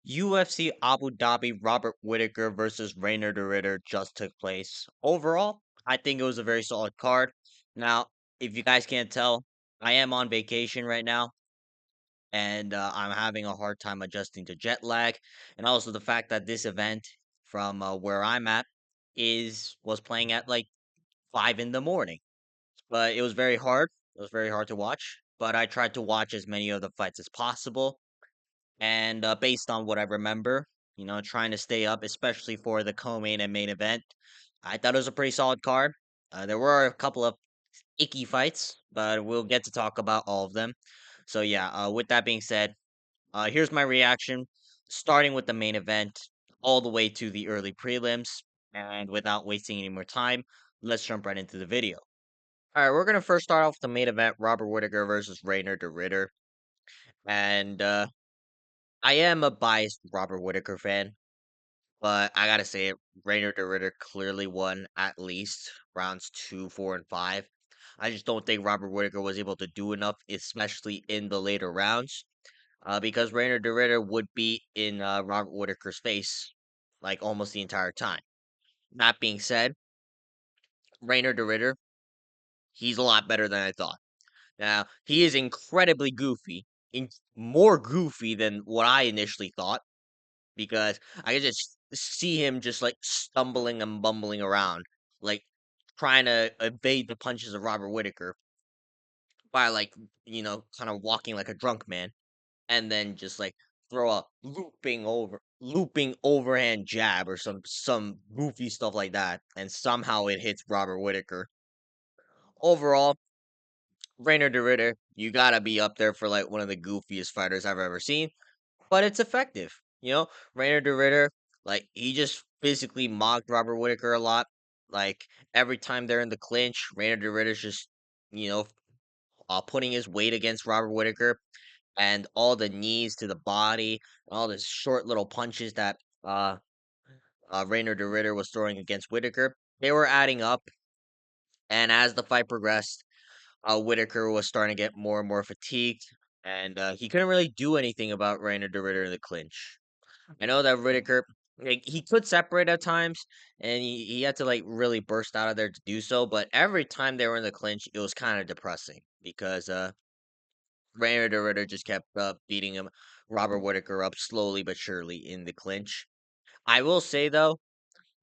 UFC Abu Dhabi Robert Whittaker versus Reiner De Ridder just took place. Overall, I think it was a very solid card. Now, if you guys can't tell, I am on vacation right now, and I'm having a hard time adjusting to jet lag, and also the fact that this event from where I'm at was playing at like 5 in the morning. But it was very hard. It was very hard to watch. But I tried to watch as many of the fights as possible. And based on what I remember, trying to stay up, especially for the co-main and main event, I thought it was a pretty solid card. There were a couple of icky fights, but we'll get to talk about all of them. So yeah, with that being said, here's my reaction, starting with the main event, all the way to the early prelims, and without wasting any more time, let's jump right into the video. All right, we're gonna first start off with the main event: Robert Whittaker versus Reiner De Ridder, and I am a biased Robert Whittaker fan. But I gotta say it, Reiner De Ridder clearly won at least rounds 2, 4, and 5. I just don't think Robert Whittaker was able to do enough, especially in the later rounds, because Reiner De Ridder would be in Robert Whittaker's face like almost the entire time. That being said, Reiner De Ridder, he's a lot better than I thought. Now, he is incredibly goofy, more goofy than what I initially thought because I could just see him just like stumbling and bumbling around, like trying to evade the punches of Robert Whittaker by like kind of walking like a drunk man, and then just like throw a looping overhand jab or some goofy stuff like that, and somehow it hits Robert Whittaker. Overall, Reiner De Ridder, you gotta be up there for like one of the goofiest fighters I've ever seen, but it's effective. Reiner De Ridder, like he just physically mocked Robert Whittaker a lot. Like every time they're in the clinch, Reiner De Ridder's just you know putting his weight against Robert Whittaker, and all the knees to the body, all the short little punches that Reiner De Ridder was throwing against Whittaker, they were adding up. And as the fight progressed, Whittaker was starting to get more and more fatigued, and he couldn't really do anything about Reiner De Ridder in the clinch. I know that Whittaker, like, he could separate at times, and he had to like really burst out of there to do so. But every time they were in the clinch, it was kind of depressing because Reiner De Ridder just kept beating him, Robert Whittaker up slowly but surely in the clinch. I will say though,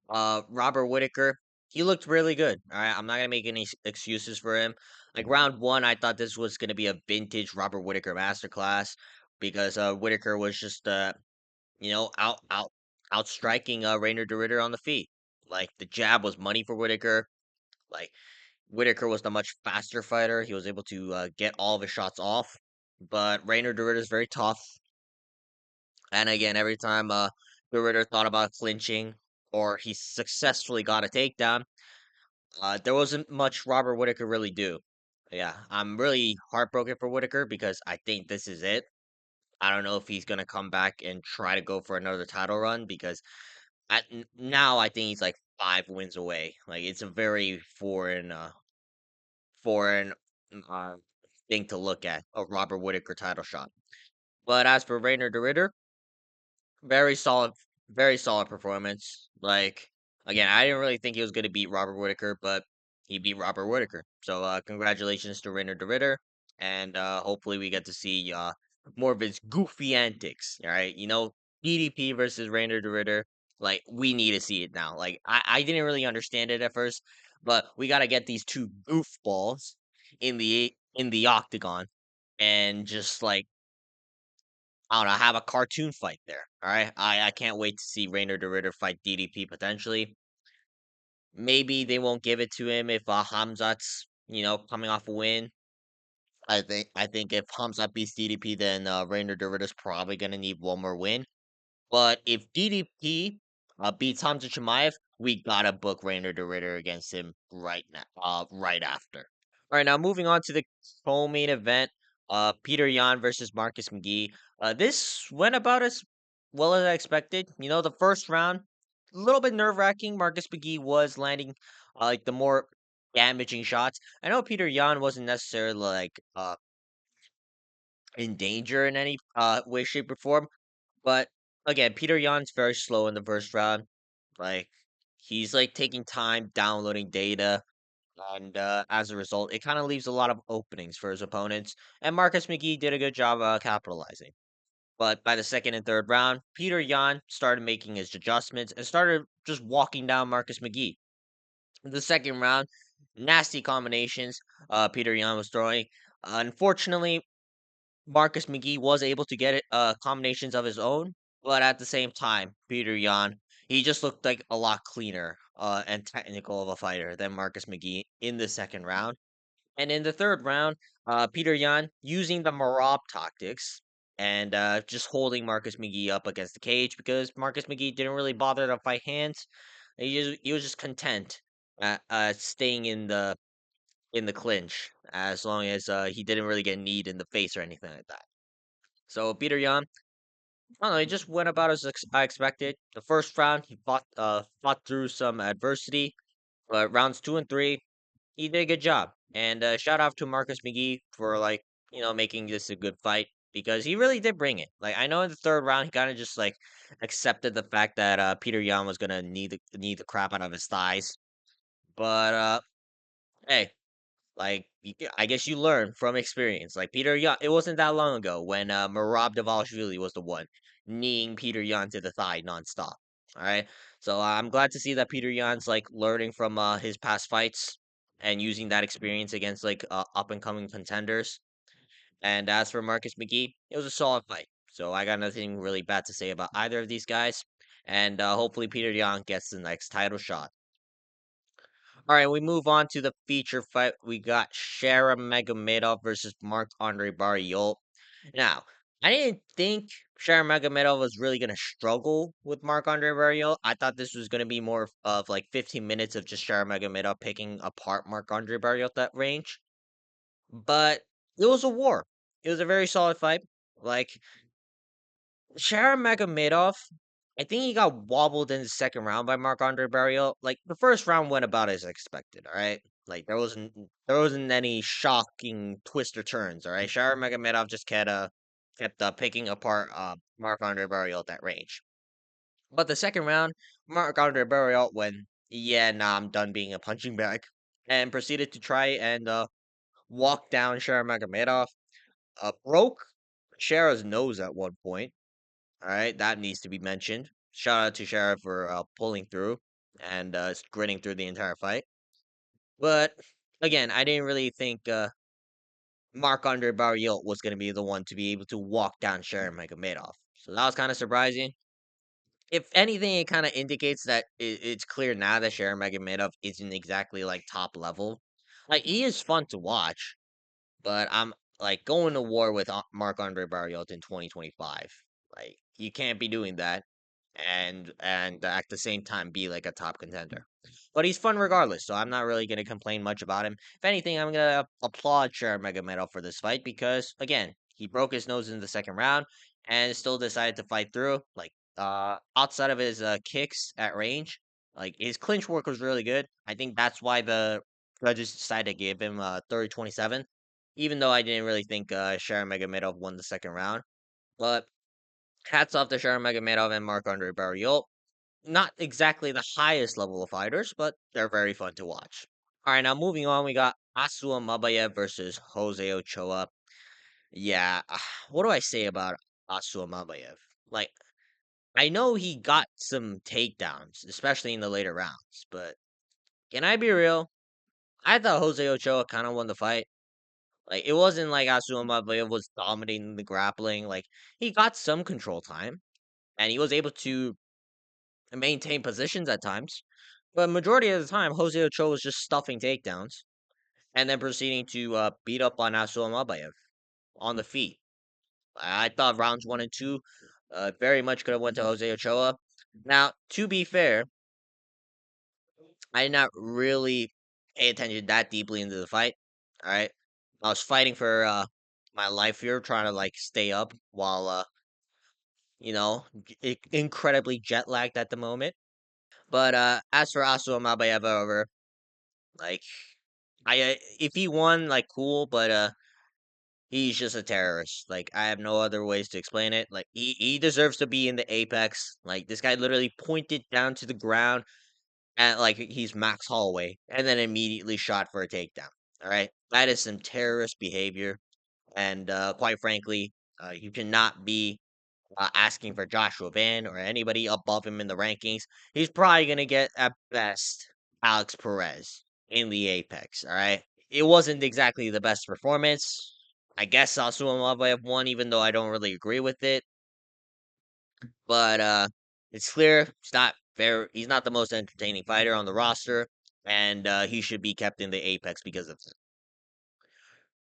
Robert Whittaker, he looked really good. All right, I'm not gonna make any excuses for him. Like round one, I thought this was gonna be a vintage Robert Whittaker masterclass because Whittaker was just out striking Reiner De Ridder on the feet. Like the jab was money for Whittaker. Like Whittaker was the much faster fighter. He was able to get all of his shots off. But Reiner De Ridder is very tough. And again, every time De Ridder thought about clinching or he successfully got a takedown, there wasn't much Robert Whittaker really do. Yeah, I'm really heartbroken for Whittaker because I think this is it. I don't know if he's gonna come back and try to go for another title run because now I think he's like 5 wins away. Like it's a very foreign uh, thing to look at, a Robert Whittaker title shot. But as for Reiner De Ridder, very solid, very solid performance. Like again, I didn't really think he was going to beat Robert Whittaker, but he beat Robert Whittaker. So congratulations to Reiner De Ridder, and hopefully we get to see more of his goofy antics. All right, DDP versus Reiner De Ridder. Like we need to see it now. Like I didn't really understand it at first, but we got to get these two goofballs in the octagon and just like I don't know, have a cartoon fight there. All right. I can't wait to see Reiner De Ridder fight DDP potentially. Maybe they won't give it to him if Hamzat's, coming off a win. I think if Hamzat beats DDP, then Reiner De Ridder's probably gonna need one more win. But if DDP beats Hamza Chimaev, we gotta book Reiner De Ridder against him right now, right after. All right, now moving on to the co-main event, Peter Yan versus Marcus McGee. This went about as well as I expected. The first round, a little bit nerve-wracking. Marcus McGee was landing like the more damaging shots. I know Peter Yan wasn't necessarily like in danger in any way, shape, or form, but again, Peter Yan's very slow in the first round. Like he's like taking time downloading data, and as a result, it kind of leaves a lot of openings for his opponents. And Marcus McGee did a good job capitalizing. But by the second and third round, Peter Yan started making his adjustments and started just walking down Marcus McGee. The second round, nasty combinations Peter Yan was throwing. Unfortunately, Marcus McGee was able to get it combinations of his own, but at the same time, Peter Yan, he just looked like a lot cleaner and technical of a fighter than Marcus McGee in the second round. And in the third round, Peter Yan using the Marab tactics and just holding Marcus McGee up against the cage because Marcus McGee didn't really bother to fight hands. He was just content staying in the clinch as long as he didn't really get kneed in the face or anything like that. So Peter Yan, I don't know, he just went about as I expected. The first round, he fought through some adversity, but rounds two and three, he did a good job. And shout out to Marcus McGee for like making this a good fight because he really did bring it. Like I know in the third round, he kind of just like accepted the fact that Peter Yan was gonna need the crap out of his thighs, but hey, like, I guess you learn from experience. Like Peter Yan, it wasn't that long ago when Marab Davalishvili was the one kneeing Peter Yan to the thigh nonstop. All right, so I'm glad to see that Peter Yan's like learning from his past fights and using that experience against like up and coming contenders. And as for Marcus McGee, it was a solid fight. So I got nothing really bad to say about either of these guys. And hopefully Peter Yan gets the next title shot. All right, we move on to the feature fight. We got Shara Magomedov versus Mark Andre Barriol. Now, I didn't think Shara Magomedov was really going to struggle with Mark Andre Barriol. I thought this was going to be more of like 15 minutes of just Shara Magomedov picking apart Mark Andre Barriol at that range. But it was a war. It was a very solid fight. Like, Sharon Magomedov, I think he got wobbled in the second round by Marc Andre Barrios. Like the first round went about as expected. All right, like there wasn't any shocking twist or turns. All right, Sharon Magomedov just kept picking apart Marc Andre Barrios at that range. But the second round, Marc Andre Barrios went, yeah, nah, I'm done being a punching bag, and proceeded to try and walk down Sharon Magomedov. Broke Shara's nose at one point. All right, that needs to be mentioned. Shout out to Sheriff for pulling through and gritting through the entire fight. But again, I didn't really think Mark Andre Barrios was going to be the one to be able to walk down Sharon Magomedov. So that was kind of surprising. If anything, it kind of indicates that it's clear now that Sharon Magomedov isn't exactly like top level. Like he is fun to watch, but I'm like going to war with Mark Andre Barrios in 2025. Like you can't be doing that and at the same time be like a top contender. But he's fun regardless, so I'm not really gonna complain much about him. If anything, I'm gonna applaud Sharon Megomedov for this fight because again, he broke his nose in the second round and still decided to fight through. Like outside of his kicks at range, like his clinch work was really good. I think that's why the judges decided to give him 30-27. Even though I didn't really think Sharon Megomedov won the second round. But hats off to Sharon Magomedov and Marc Andre Barriol. Not exactly the highest level of fighters, but they're very fun to watch. All right, now moving on, we got Asua Mabayev versus Jose Ochoa. Yeah, what do I say about Asua Mabayev? Like, I know he got some takedowns, especially in the later rounds, but can I be real? I thought Jose Ochoa kind of won the fight. Like, it wasn't like Asua Mabayev was dominating the grappling. Like, he got some control time, and he was able to and maintain positions at times. But majority of the time, Jose Ochoa was just stuffing takedowns and then proceeding to beat up on Asul Mabayev on the feet. I thought rounds one and two very much could have went to Jose Ochoa. Now, to be fair, I did not really pay attention that deeply into the fight. All right, I was fighting for my life here, trying to like stay up while incredibly jet lagged at the moment. But as for Asul Mabayev, however, like if he won, like cool, but he's just a terrorist. Like, I have no other ways to explain it. Like, he deserves to be in the apex. Like, this guy literally pointed down to the ground and like he's Max Holloway, and then immediately shot for a takedown. All right, that is some terrorist behavior, and quite frankly, you cannot be asking for Joshua Van or anybody above him in the rankings. He's probably gonna get at best Alex Perez in the apex. All right, it wasn't exactly the best performance. I guess Love won, even though I don't really agree with it. But it's clear he's not the most entertaining fighter on the roster, and he should be kept in the apex because of it.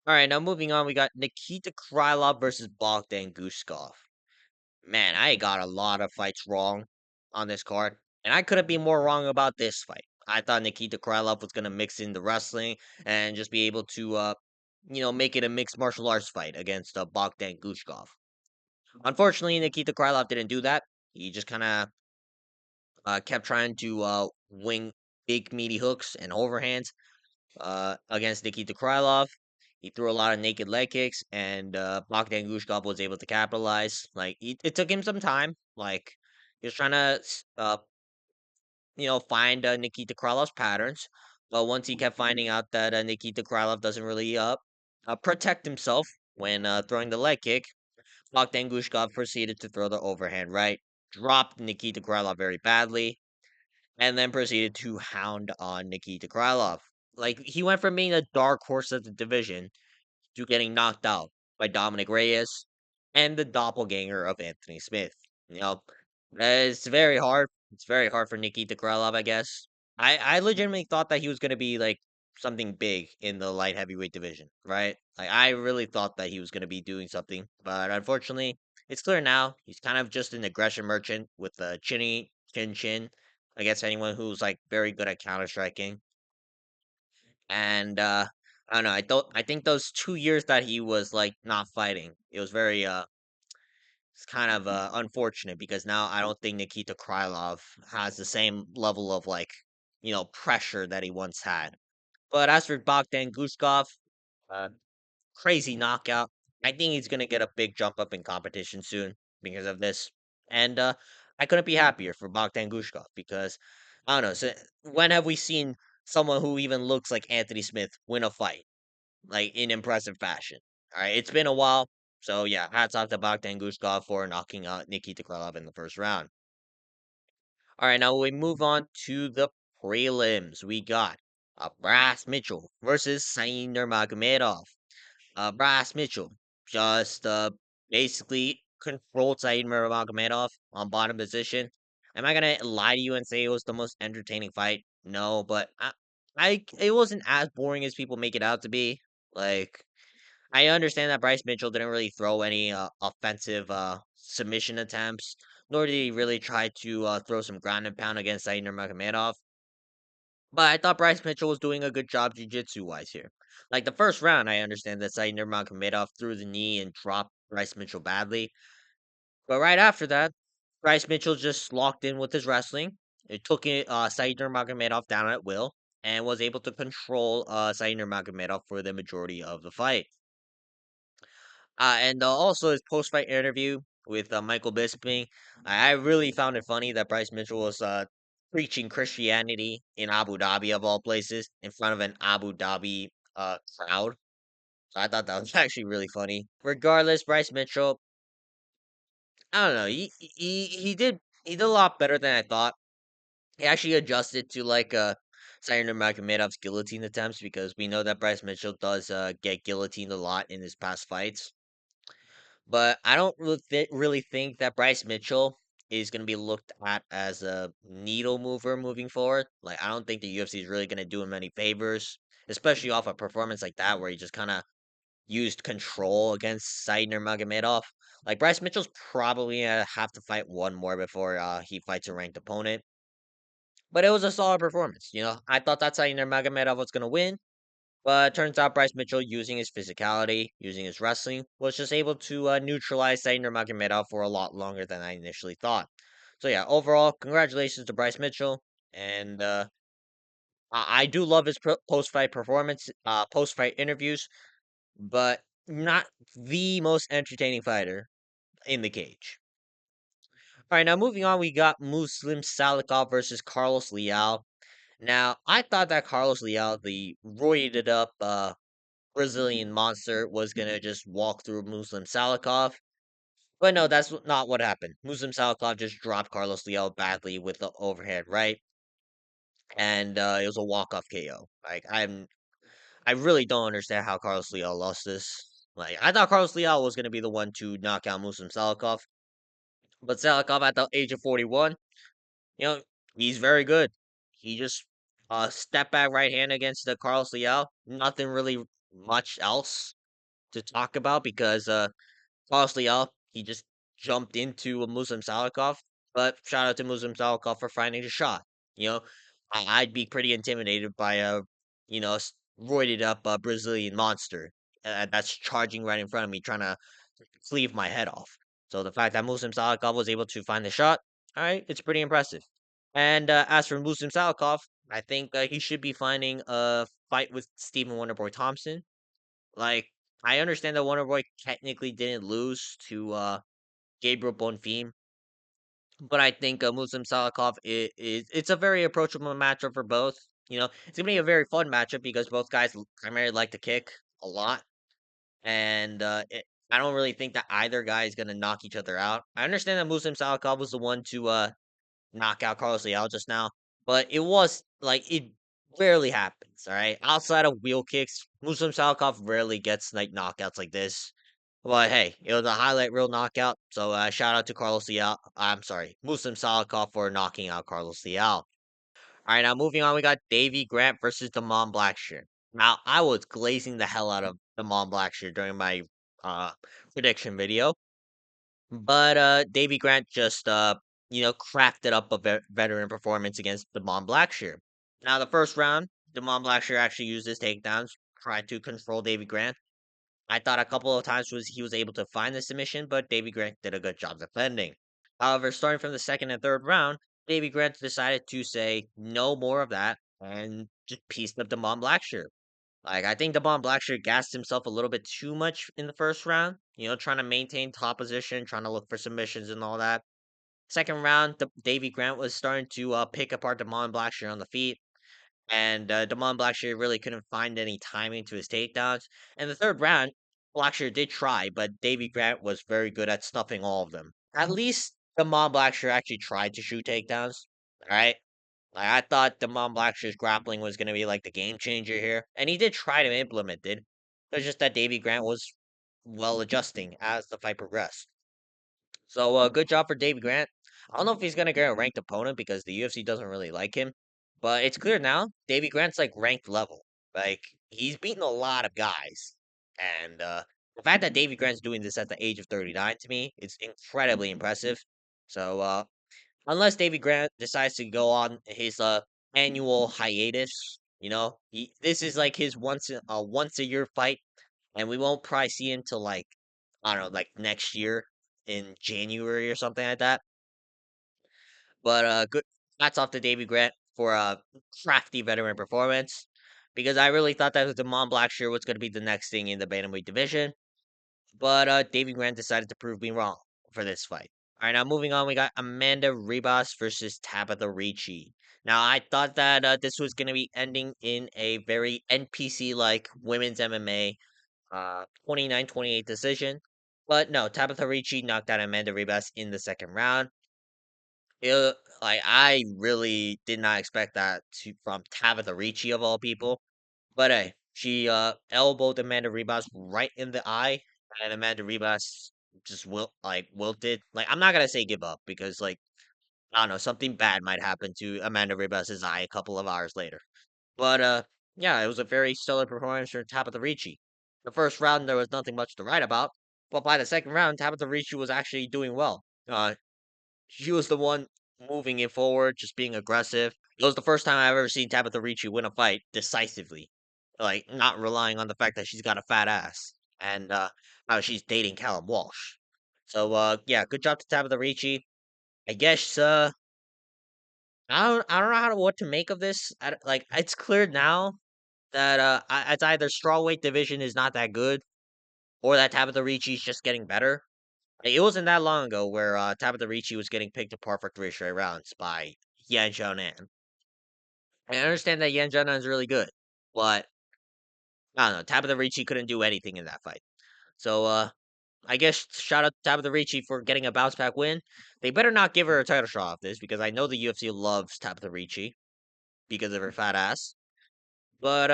All right, now moving on, we got Nikita Krylov versus Bogdan Guskov. Man, I got a lot of fights wrong on this card, and I couldn't be more wrong about this fight. I thought Nikita Krylov was gonna mix in the wrestling and just be able to make it a mixed martial arts fight against Bogdan Guskov. Unfortunately, Nikita Krylov didn't do that. He just kind of kept trying to wing big meaty hooks and overhands against Nikita Krylov. He threw a lot of naked leg kicks, and Bogdan Gushkov was able to capitalize. Like it took him some time. Like he was trying to, find Nikita Krylov's patterns. But once he kept finding out that Nikita Krylov doesn't really protect himself when throwing the leg kick, Bogdan Gushkov proceeded to throw the overhand right, dropped Nikita Krylov very badly, and then proceeded to hound on Nikita Krylov. Like he went from being a dark horse of the division to getting knocked out by Dominic Reyes and the doppelganger of Anthony Smith. You know, it's very hard. It's very hard for Nikita Krylov, I guess. I legitimately thought that he was gonna be like something big in the light heavyweight division, right? Like I really thought that he was gonna be doing something, but unfortunately, it's clear now he's kind of just an aggression merchant with a chinny chin. I guess anyone who's like very good at counter striking. And I don't know. I think those 2 years that he was like not fighting, it was very it's kind of unfortunate because now I don't think Nikita Krylov has the same level of like pressure that he once had. But as for Bogdan Guskov, uh, crazy knockout. I think he's gonna get a big jump up in competition soon because of this. And I couldn't be happier for Bogdan Gushkov because I don't know. So when have we seen someone who even looks like Anthony Smith win a fight like in impressive fashion? All right, it's been a while. So yeah, hats off to Bogdan Gushkov for knocking out Nikita Krylov in the first round. All right, now we move on to the prelims. We got Brass Mitchell versus Sain Nurmagomedov. Brass Mitchell just basically controlled Said Nurmagomedov on bottom position. Am I gonna lie to you and say it was the most entertaining fight? No, but it wasn't as boring as people make it out to be. Like I understand that Bryce Mitchell didn't really throw any offensive submission attempts, nor did he really try to throw some ground and pound against Said Nurmagomedov. But I thought Bryce Mitchell was doing a good job jiu-jitsu wise here. Like the first round, I understand that Said Nurmagomedov threw the knee and dropped Bryce Mitchell badly. But right after that, Bryce Mitchell just locked in with his wrestling. It took Said Nurmagomedov down at will and was able to control Said Nurmagomedov for the majority of the fight. And also his post-fight interview with Michael Bisping, I really found it funny that Bryce Mitchell was preaching Christianity in Abu Dhabi of all places in front of an Abu Dhabi crowd. So I thought that was actually really funny. Regardless, Bryce Mitchell, I don't know, he did a lot better than I thought. He actually adjusted to like Sainer Magomedov's guillotine attempts because we know that Bryce Mitchell does get guillotined a lot in his past fights. But I don't really think that Bryce Mitchell is going to be looked at as a needle mover moving forward. Like, I don't think the UFC is really going to do him any favors, especially off a performance like that where he just kind of used control against Saidner Magomedov. Like, Bryce Mitchell's probably going to have to fight one more before he fights a ranked opponent. But it was a solid performance. I thought that Saidner Magomedov was going to win. But it turns out Bryce Mitchell, using his physicality, using his wrestling, was just able to neutralize Said Nurmagomedov for a lot longer than I initially thought. So yeah, overall, congratulations to Bryce Mitchell, and I do love his post-fight performance, post-fight interviews. But not the most entertaining fighter in the cage. All right, now moving on, we got Muslim Salikov versus Carlos Leal. Now, I thought that Carlos Leal, the roided up Brazilian monster, was gonna just walk through Muslim Salikov. But no, that's not what happened. Muslim Salikov just dropped Carlos Leal badly with the overhead right, and it was a walk-off KO. I really don't understand how Carlos Leal lost this. Like, I thought Carlos Leal was gonna be the one to knock out Muslim Salikov, but Salikov at the age of 41, you know, he's very good. He just step back right hand against the Carlos Leal. Nothing really much else to talk about because Carlos Leal, he just jumped into a Muslim Salikov. But shout out to Muslim Salikov for finding the shot. You know, I'd be pretty intimidated by a, roided up Brazilian monster that's charging right in front of me, trying to cleave my head off. So the fact that Muslim Salikov was able to find the shot, all right, it's pretty impressive. And as for Muslim Salikov, I think he should be finding a fight with Stephen Wonderboy Thompson. Like, I understand that Wonderboy technically didn't lose to Gabriel Bonfim, but I think Muslim Salikov is it's a very approachable matchup for both. It's gonna be a very fun matchup because both guys primarily like to kick a lot, and I don't really think that either guy is gonna knock each other out. I understand that Muslim Salikov was the one to knock out Carlos Leal just now, but it was like it rarely happens. All right, outside of wheel kicks, Muslim Salikov rarely gets like knockouts like this. But hey, it was a highlight reel knockout. So shout out to Carlos Leal. I'm sorry, Muslim Salikov for knocking out Carlos Leal. All right, now moving on, we got Davy Grant versus Damon Blackshear. Now I was glazing the hell out of Damon Blackshear during my uh prediction video. But Davy Grant just crafted up a veteran performance against Damon Blackshear. Now the first round, Damon Blackshear actually used his takedowns, tried to control Davy Grant. I thought a couple of times he was able to find the submission, but Davy Grant did a good job defending. However, starting from the second and third round, Davy Grant decided to say no more of that and just pieced up Damon Blackshear. Like, I think Devon Blackshear gassed himself a little bit too much in the first round, trying to maintain top position, trying to look for submissions and all that. Second round, Davy Grant was starting to pick apart Damon Blackshear on the feet, and Damon Blackshear really couldn't find any timing to his takedowns. And the third round, Blackshear did try, but Davy Grant was very good at stuffing all of them. At least Damon Blackshear actually tried to shoot takedowns, all right? Like, I thought Damon Blackshear's grappling was going to be like the game changer here, and he did try to implement it. It's just that Davy Grant was well adjusting as the fight progressed. So, good job for Davy Grant. I don't know if he's going to get a ranked opponent because the UFC doesn't really like him, but it's clear now Davy Grant's like ranked level. Like, he's beaten a lot of guys, and the fact that Davy Grant's doing this at the age of 39 to me, it's incredibly impressive. So, unless Davy Grant decides to go on his annual hiatus, this is like his once a year fight, and we won't probably see him till like I don't know, like next year in January or something like that. But good hats off to Davy Grant for a crafty veteran performance because I really thought that Damon Blackshear was going to be the next thing in the bantamweight division. But Davy Grant decided to prove me wrong for this fight. All right, now moving on, we got Amanda Ribas versus Tabitha Ricci. Now, I thought that this was going to be ending in a very NPC like women's MMA 29-28 decision. But no, Tabitha Ricci knocked out Amanda Ribas in the second round. Like, I really did not expect that from Tabitha Ricci of all people. But hey, she elbowed Amanda Ribas right in the eye, and Amanda Ribas just wilted. Like, I'm not gonna say give up because I don't know, something bad might happen to Amanda Ribas's eye a couple of hours later. But yeah, it was a very stellar performance from Tabitha Ricci. The first round there was nothing much to write about, but by the second round, Tabitha Ricci was actually doing well. She was the one moving it forward, just being aggressive. It was the first time I've ever seen Tabitha Ricci win a fight decisively, like not relying on the fact that she's got a fat ass and how she's dating Callum Walsh. So yeah, good job to Tabitha Ricci. I guess I don't know what to make of this. Like, it's clear now that it's either strawweight division is not that good or that Tabitha Ricci's just getting better. Like, it wasn't that long ago where Tabitha Ricci was getting picked apart for 3 straight rounds by Yan Xiaonan. And I understand that Yan Xiaonan is really good, but I don't know. Tabitha Ricci couldn't do anything in that fight. So I guess shout out to Tabitha Ricci for getting a bounce back win. They better not give her a title shot off this because I know the UFC loves Tabitha Ricci because of her fat ass. But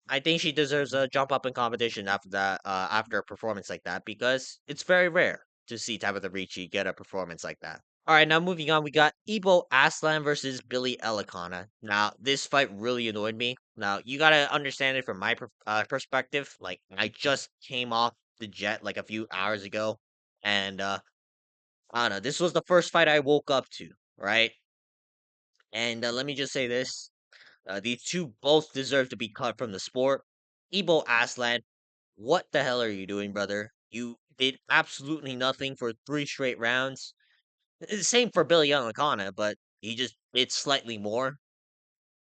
I think she deserves a jump up in competition after that, after a performance like that, because it's very rare to see Tabitha Ricci get a performance like that. All right, now moving on, we got Ibo Aslan versus Billy Elikana. Now, this fight really annoyed me. Now, you gotta understand it from my perspective. Like, I just came off the jet like a few hours ago, and I don't know. This was the first fight I woke up to, right? And let me just say this: these two both deserve to be cut from the sport. Ibo Aslan, what the hell are you doing, brother? You did absolutely nothing for 3 straight rounds. Same for Billy Gianlucana, but he just did slightly more.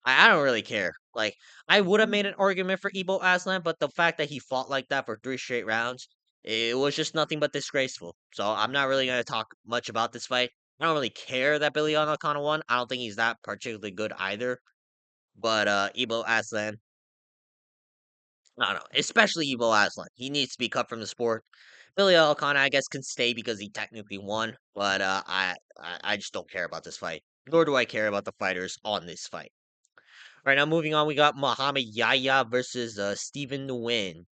I don't really care. Like, I would have made an argument for Ibo Aslan, but the fact that he fought like that for 3 straight rounds, it was just nothing but disgraceful. So I'm not really gonna talk much about this fight. I don't really care that Billy Gianlucana won. I don't think he's that particularly good either. But Ibo Aslan, I don't know, especially Ibo Aslan. He needs to be cut from the sport. Billy Gianlucana, I guess, can stay because he technically won, but I just don't care about this fight. Nor do I care about the fighters on this fight. All right, now moving on, we got Muhammad Yahya versus Stephen Nguyen.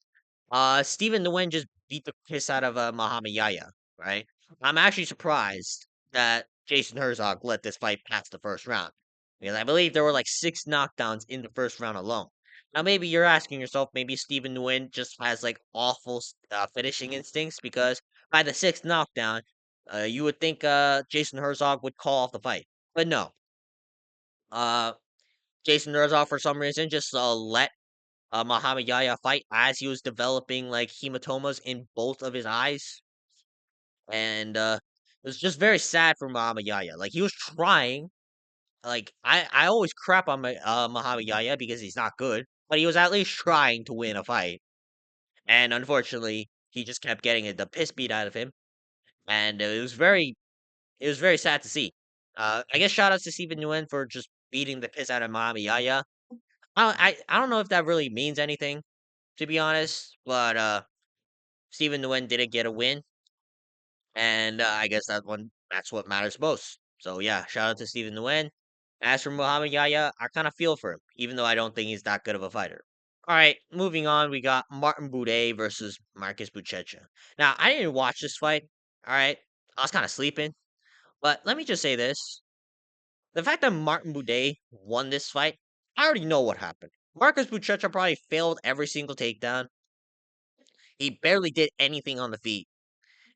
Stephen Nguyen just beat the piss out of Muhammad Yahya, right? I'm actually surprised that Jason Herzog let this fight pass the first round because I believe there were like 6 knockdowns in the first round alone. Now, maybe you're asking yourself, maybe Stephen Nguyen just has like awful finishing instincts because by the 6th knockdown, you would think Jason Herzog would call off the fight, but no. Uh, Jason Herzog for some reason just let Muhammad Yahya fight as he was developing like hematomas in both of his eyes, and it was just very sad for Muhammad Yahya. Like he was trying. Like I always crap on my Muhammad Yahya because he's not good, but he was at least trying to win a fight, and unfortunately he just kept getting the piss beat out of him, and it was very sad to see. I guess shout outs to Stephen Nguyen for just beating the piss out of Muhammad Yahya. I don't know if that really means anything, to be honest, but Stephen Nguyen didn't get a win, and I guess that's what matters most. So yeah, shout out to Stephen Nguyen. As for Muhammad Yahya, I kind of feel for him, even though I don't think he's that good of a fighter. All right, moving on, we got Martin Buday versus Marcus Buchecha. Now, I didn't watch this fight. All right, I was kind of sleeping, but let me just say this: the fact that Martin Buday won this fight, I already know what happened. Marcus Buchecha probably failed every single takedown. He barely did anything on the feet.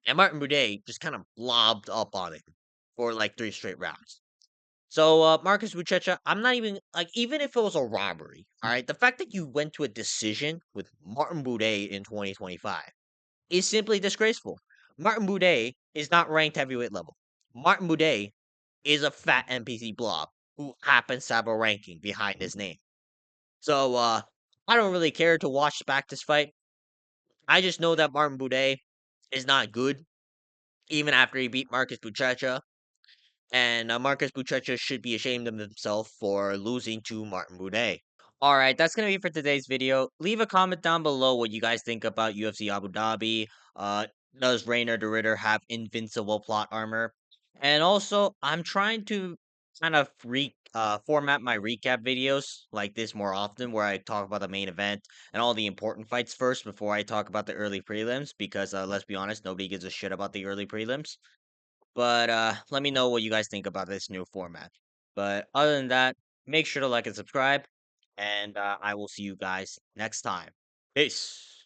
And Martin Buday just kind of blobbed up on him for like 3 straight rounds. So Marcus Buchecha, I'm not even like even if it was a robbery, all right, the fact that you went to a decision with Martin Buday in 2025 is simply disgraceful. Martin Buday is not ranked heavyweight level. Martin Buday is a fat NPC blob who happens to have a ranking behind his name. So I don't really care to watch back this fight. I just know that Martin Buday is not good even after he beat Marcus Buchecha. And Marcus Buchecha should be ashamed of himself for losing to Martin Buday. All right, that's gonna be for today's video. Leave a comment down below what you guys think about UFC Abu Dhabi. Uh, does Reiner De Ridder have invincible plot armor? And also, I'm trying to kind of format my recap videos like this more often, where I talk about the main event and all the important fights first before I talk about the early prelims. Because let's be honest, nobody gives a shit about the early prelims. But let me know what you guys think about this new format. But other than that, make sure to like and subscribe, and I will see you guys next time. Peace.